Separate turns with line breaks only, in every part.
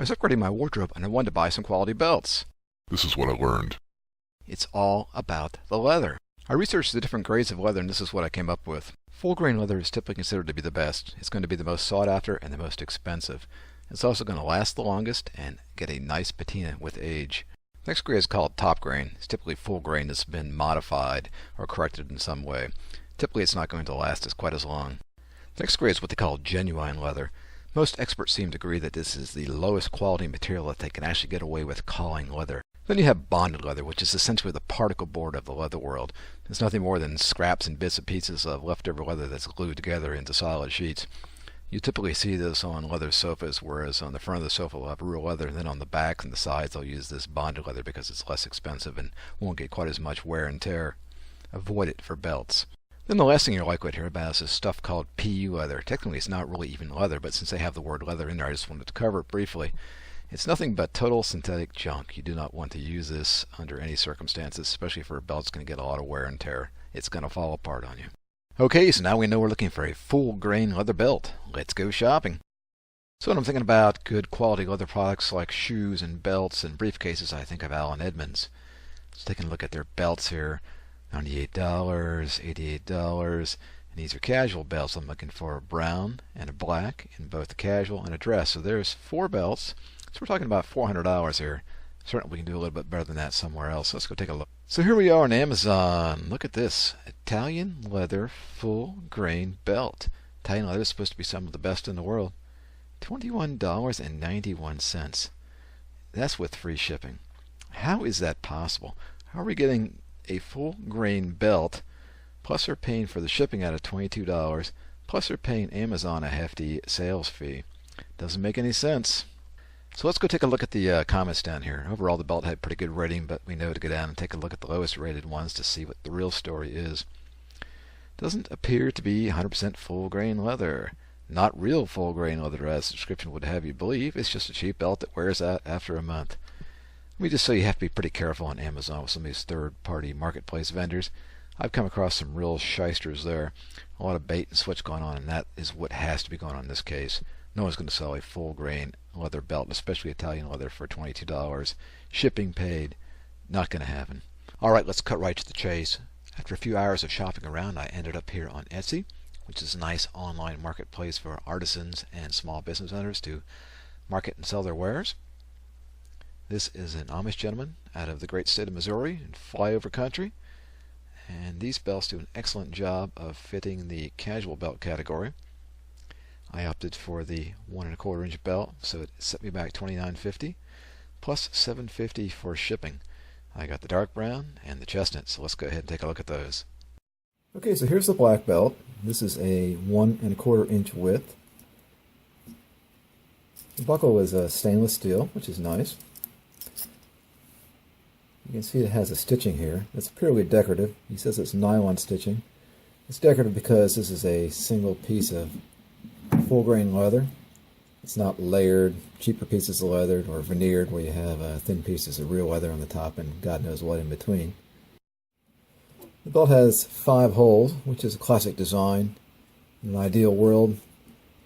I was upgrading my wardrobe and I wanted to buy some quality belts.
This is what I learned.
It's all about the leather. I researched the different grades of leather and this is what I came up with. Full grain leather is typically considered to be the best. It's going to be the most sought after and the most expensive. It's also going to last the longest and get a nice patina with age. The next grade is called top grain. It's typically full grain that's been modified or corrected in some way. Typically it's not going to last as quite as long. The next grade is what they call genuine leather. Most experts seem to agree that this is the lowest quality material that they can actually get away with calling leather. Then you have bonded leather, which is essentially the particle board of the leather world. It's nothing more than scraps and bits and pieces of leftover leather that's glued together into solid sheets. You typically see this on leather sofas, whereas on the front of the sofa will have real leather, and then on the backs and the sides they'll use this bonded leather because it's less expensive and won't get quite as much wear and tear. Avoid it for belts. Then the last thing you're likely to hear about is this stuff called PU leather. Technically it's not really even leather, but since they have the word leather in there, I just wanted to cover it briefly. It's nothing but total synthetic junk. You do not want to use this under any circumstances, especially for a belt. It's going to get a lot of wear and tear. It's going to fall apart on you. Okay, so now we know we're looking for a full grain leather belt. Let's go shopping. So when I'm thinking about good quality leather products like shoes and belts and briefcases, I think of Allen Edmonds. Let's take a look at their belts here. $98, $88, and these are casual belts. I'm looking for a brown and a black in both a casual and a dress. So there's 4 belts. So we're talking about $400 here. Certainly we can do a little bit better than that somewhere else. Let's go take a look. So here we are on Amazon. Look at this. Italian leather full grain belt. Italian leather is supposed to be some of the best in the world. $21.91. That's with free shipping. How is that possible? How are we getting a full grain belt, plus we're paying for the shipping out of $22, plus we're paying Amazon a hefty sales fee? Doesn't make any sense. So let's go take a look at the comments down here. Overall the belt had pretty good rating, but we know to go down and take a look at the lowest rated ones to see what the real story is. Doesn't appear to be 100% full grain leather. Not real full grain leather as the description would have you believe. It's just a cheap belt that wears out after a month. Let me just say you have to be pretty careful on Amazon with some of these third-party marketplace vendors. I've come across some real shysters there. A lot of bait and switch going on, and that is what has to be going on in this case. No one's going to sell a full grain leather belt, especially Italian leather, for $22. Shipping paid. Not going to happen. Alright, let's cut right to the chase. After a few hours of shopping around, I ended up here on Etsy, which is a nice online marketplace for artisans and small business owners to market and sell their wares. This is an Amish gentleman out of the great state of Missouri in flyover country, and these belts do an excellent job of fitting the casual belt category. I opted for the 1 1/4 inch belt, so it set me back $29.50 plus $7.50 for shipping. I got the dark brown and the chestnut, so let's go ahead and take a look at those.
Okay, so here's the black belt. This is a 1 1/4 inch width. The buckle is a stainless steel, which is nice. You can see it has a stitching here. It's purely decorative. He says it's nylon stitching. It's decorative because this is a single piece of full grain leather. It's not layered, cheaper pieces of leather or veneered where you have thin pieces of real leather on the top and God knows what in between. The belt has 5 holes, which is a classic design. In an ideal world,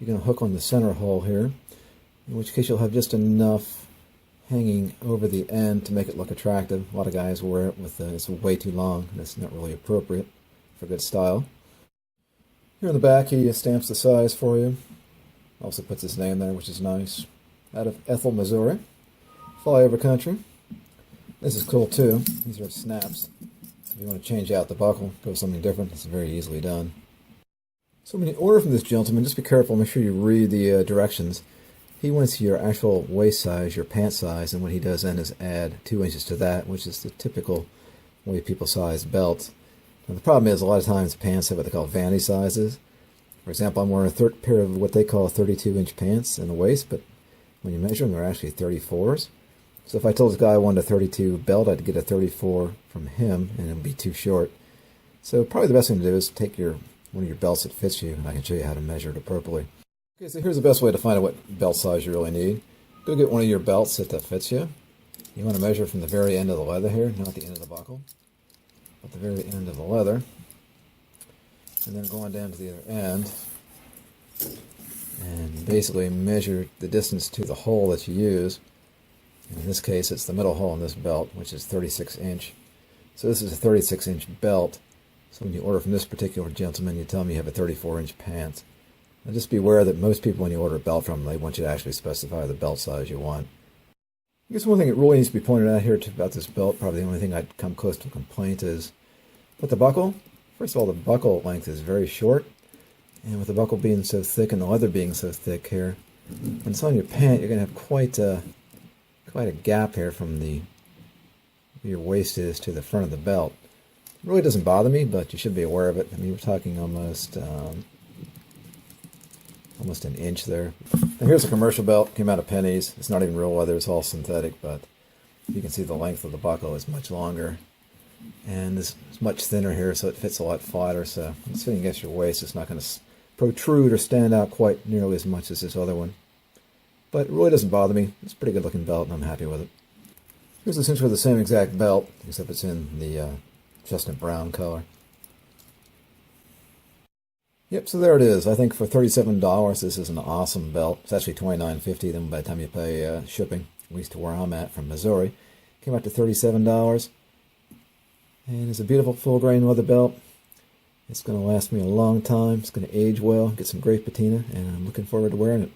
you're going to hook on the center hole here, in which case you'll have just enough hanging over the end to make it look attractive. A lot of guys wear it with it's way too long, and it's not really appropriate for good style. Here in the back, he stamps the size for you. Also puts his name there, which is nice. Out of Ethel, Missouri. Flyover country. This is cool too. These are snaps. If you want to change out the buckle, go with something different, it's very easily done. So when you order from this gentleman, just be careful. Make sure you read the directions. He wants your actual waist size, your pant size, and what he does then is add 2 inches to that, which is the typical way people size belts. Now the problem is a lot of times pants have what they call vanity sizes. For example, I'm wearing a pair of what they call 32-inch pants in the waist, but when you measure them, they're actually 34s. So if I told this guy I wanted a 32 belt, I'd get a 34 from him, and it would be too short. So probably the best thing to do is take one of your belts that fits you, and I can show you how to measure it appropriately. Okay, so here's the best way to find out what belt size you really need. Go get one of your belts that fits you. You want to measure from the very end of the leather here, not the end of the buckle, but the very end of the leather. And then going down to the other end, and basically measure the distance to the hole that you use. In this case, it's the middle hole in this belt, which is 36 inch. So this is a 36 inch belt. So when you order from this particular gentleman, you tell him you have a 34 inch pants. Now just be aware that most people, when you order a belt from them, they want you to actually specify the belt size you want. I guess one thing that really needs to be pointed out here about this belt, probably the only thing I'd come close to a complaint is, with the buckle, first of all, the buckle length is very short. And with the buckle being so thick and the leather being so thick here, when it's on your pant, you're going to have quite a gap here from where your waist is to the front of the belt. It really doesn't bother me, but you should be aware of it. I mean, we're talking almost an inch there. Now here's a commercial belt, came out of pennies. It's not even real leather, it's all synthetic, but you can see the length of the buckle is much longer. And it's much thinner here, so it fits a lot flatter. So when it's fitting against your waist, it's not going to protrude or stand out quite nearly as much as this other one. But it really doesn't bother me. It's a pretty good looking belt, and I'm happy with it. Here's essentially the same exact belt, except it's in the chestnut brown color. Yep, so there it is. I think for $37, this is an awesome belt. It's actually $29.50 then by the time you pay shipping, at least to where I'm at from Missouri. Came out to $37. And it's a beautiful full grain leather belt. It's going to last me a long time. It's going to age well, get some great patina, and I'm looking forward to wearing it.